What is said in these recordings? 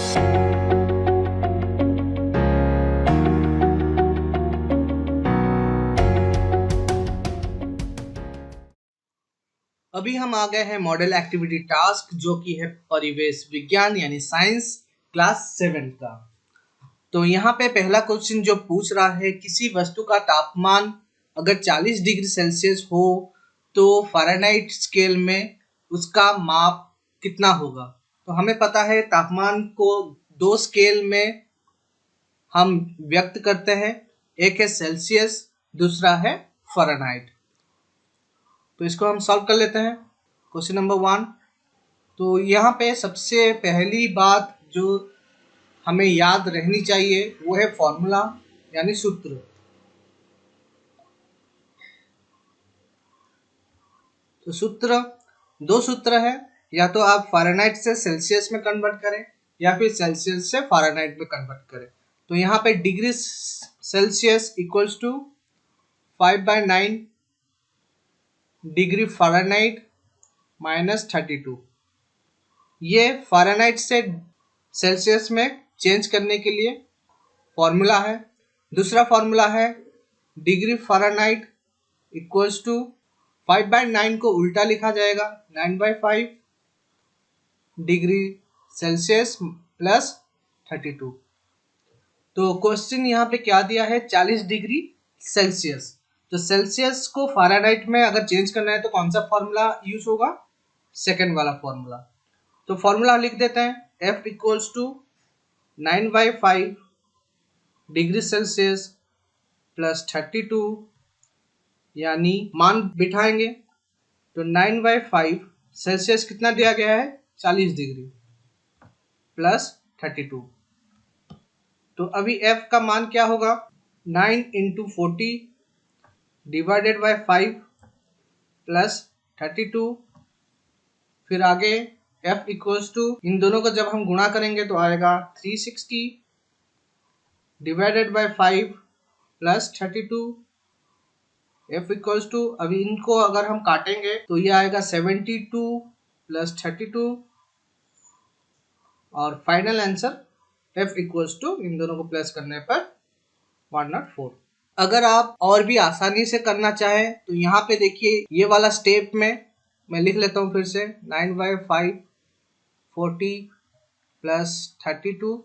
अभी हम आ गए हैं मॉडल एक्टिविटी टास्क, जो कि है परिवेश विज्ञान यानी साइंस क्लास 7 का। तो यहाँ पे पहला क्वेश्चन जो पूछ रहा है, किसी वस्तु का तापमान अगर 40 डिग्री सेल्सियस हो तो फ़ारेनहाइट स्केल में उसका माप कितना होगा। तो हमें पता है तापमान को दो स्केल में हम व्यक्त करते हैं, एक है सेल्सियस, दूसरा है फ़ारेनहाइट। तो इसको हम सॉल्व कर लेते हैं। Question number 1। तो यहाँ पे सबसे पहली बात जो हमें याद रहनी चाहिए वो है फॉर्मूला यानी सूत्र। तो सूत्र, दो सूत्र है, या तो आप फ़ारेनहाइट से सेल्सियस में कन्वर्ट करें या फिर सेल्सियस से फ़ारेनहाइट में कन्वर्ट करें। तो यहाँ पे degree Celsius equals to 5/9 degree Fahrenheit minus 32। ये फ़ारेनहाइट से सेल्सियस में चेंज करने के लिए फॉर्मूला है। दूसरा फॉर्मूला है डिग्री फ़ारेनहाइट इक्वल्स टू 5/9 को उल्टा लिखा जाएगा 9/5 डिग्री सेल्सियस प्लस 32। तो क्वेश्चन यहाँ पे क्या दिया है, 40 डिग्री सेल्सियस। तो सेल्सियस को फ़ारेनहाइट में अगर चेंज करना है तो कौन सा फॉर्मूला यूज होगा, सेकेंड वाला फॉर्मूला। तो फॉर्मूला लिख देते हैं, F equals to 9/5 degree Celsius plus 32, यानी मान बिठाएंगे तो 9/5 सेल्सियस कितना दिया गया है, 40 डिग्री प्लस 32। तो अभी F का मान क्या होगा, 9 × 40 डिवाइडेड बाय 5 प्लस 32। फिर आगे F इक्वल्स टू, इन दोनों को जब हम गुणा करेंगे तो आएगा 360 divided by 5 plus 32। F equals to, अभी इनको अगर हम काटेंगे तो ये आएगा 72 प्लस 32 और final answer F equals to, इन दोनों को प्लस करने पर 104। अगर आप और भी आसानी से करना चाहें तो यहाँ पे देखिए, ये वाला स्टेप में मैं लिख लेता हूँ फिर से, 9/5 40 प्लस 32।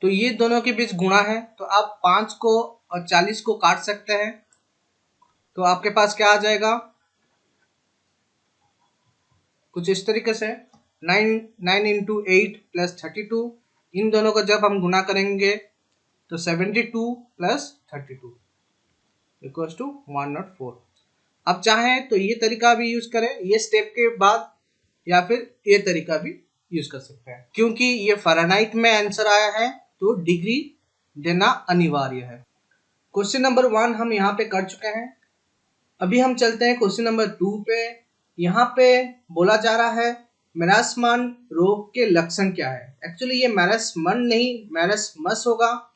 तो ये दोनों के बीच गुणा है, तो आप 5 को और 40 को काट सकते हैं। तो आपके पास क्या आ जाएगा, कुछ इस तरीके से 9 × 8 प्लस 32। इन दोनों को जब हम गुणा करेंगे तो 72 प्लस 32 इक्वल्स टू 104। अब चाहें तो ये तरीका भी यूज करें ये स्टेप के बाद, या फिर ये तरीका भी यूज कर सकते हैं। क्योंकि ये फ़ारेनहाइट में आंसर आया है तो डिग्री देना अनिवार्य है। क्वेश्चन नंबर 1 हम यहाँ पे कर चुके हैं। अभी हम चलते हैं क्वेश्चन नंबर 2 पे। यहाँ पे बोला जा रहा है मैरास्मस रोग के लक्षण क्या है। एक्चुअली ये मैरास्मस नहीं, मैरास्मस होगा,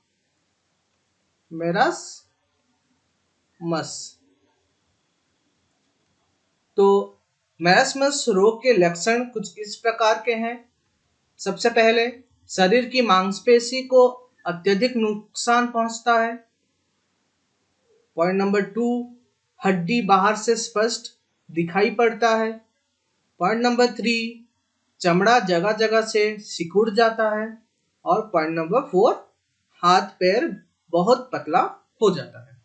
मैरास्मस। तो मैरास्मस रोग के लक्षण कुछ इस प्रकार के हैं। सबसे पहले, शरीर की मांसपेशी को अत्यधिक नुकसान पहुंचता है। पॉइंट नंबर 2, हड्डी बाहर से स्पष्ट दिखाई पड़ता है। पॉइंट नंबर 3, चमड़ा जगह जगह से सिकुड़ जाता है। और पॉइंट नंबर 4, हाथ पैर बहुत पतला हो जाता है।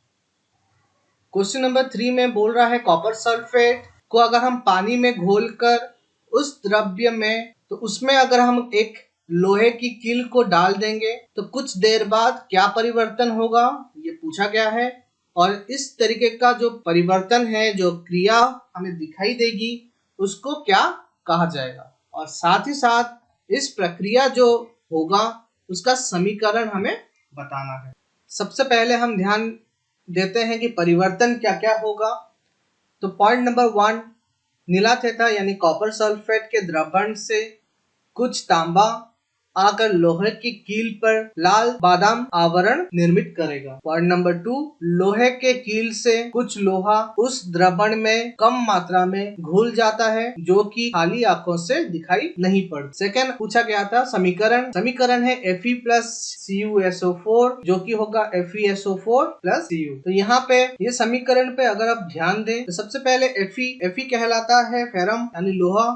क्वेश्चन नंबर 3 में बोल रहा है कॉपर सल्फेट को अगर हम पानी में घोलकर उस द्रव्य में, तो उसमें अगर हम एक लोहे की कील को डाल देंगे तो कुछ देर बाद क्या परिवर्तन होगा, ये पूछा गया है। और इस तरीके का जो परिवर्तन है, जो क्रिया हमें दिखाई देगी, उसको क्या कहा जाएगा। और साथ ही साथ इस प्रक्रिया जो होगा उसका समीकरण हमें बताना है। सबसे पहले हम ध्यान देते हैं कि परिवर्तन क्या क्या होगा। तो पॉइंट नंबर 1, नीला थेटा यानी कॉपर सल्फेट के द्रवण से कुछ तांबा आकर लोहे की कील पर लाल बादाम आवरण निर्मित करेगा। पॉइंट नंबर 2, लोहे के कील से कुछ लोहा उस द्रवण में कम मात्रा में घुल जाता है जो कि खाली आंखों से दिखाई नहीं पड़ता। सेकंड पूछा गया था समीकरण है Fe प्लस CuSO4 जो कि होगा FeSO4 प्लस Cu। तो यहाँ पे ये समीकरण पे अगर आप ध्यान दें तो सबसे पहले Fe कहलाता है फेरम यानी लोहा।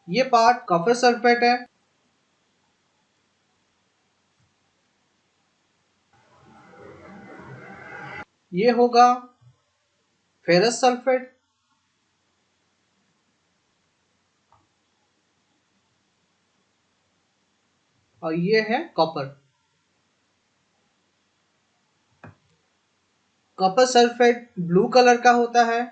ये पार्ट कॉपर सल्फेट है। ये होगा फेरस सल्फेट। और ये है copper. Copper sulphate blue colour का होता है।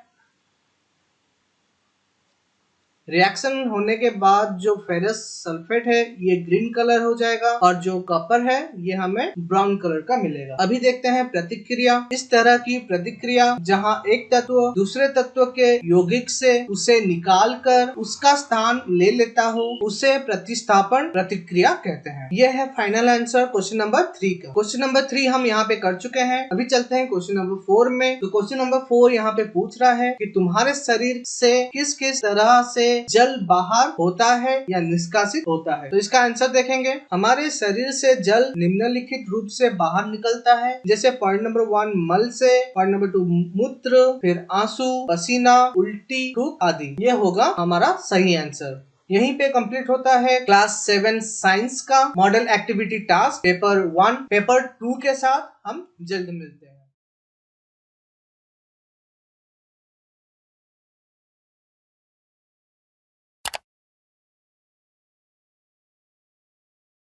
रिएक्शन होने के बाद जो फेरस सल्फेट है ये ग्रीन कलर हो जाएगा और जो कॉपर है ये हमें ब्राउन कलर का मिलेगा। अभी देखते हैं प्रतिक्रिया। इस तरह की प्रतिक्रिया जहां एक तत्व दूसरे तत्व के यौगिक से उसे निकाल कर उसका स्थान ले लेता हो उसे प्रतिस्थापन प्रतिक्रिया कहते हैं। यह है फाइनल आंसर क्वेश्चन नंबर 3 का। क्वेश्चन नंबर 3 हम यहाँ पे कर चुके हैं। अभी चलते हैं क्वेश्चन नंबर 4 में। तो क्वेश्चन नंबर 4 यहाँ पे पूछ रहा है कि तुम्हारे शरीर से किस किस तरह से जल बाहर होता है या निष्कासित होता है। तो इसका आंसर देखेंगे। हमारे शरीर से जल निम्नलिखित रूप से बाहर निकलता है, जैसे पॉइंट नंबर 1 मल से, पॉइंट नंबर 2 मूत्र, फिर आंसू, पसीना, उल्टी, थूक आदि। ये होगा हमारा सही आंसर। यहीं पे कंप्लीट होता है क्लास 7 साइंस का model activity task paper 1। Paper 2 के साथ हम जल्द मिलते हैं।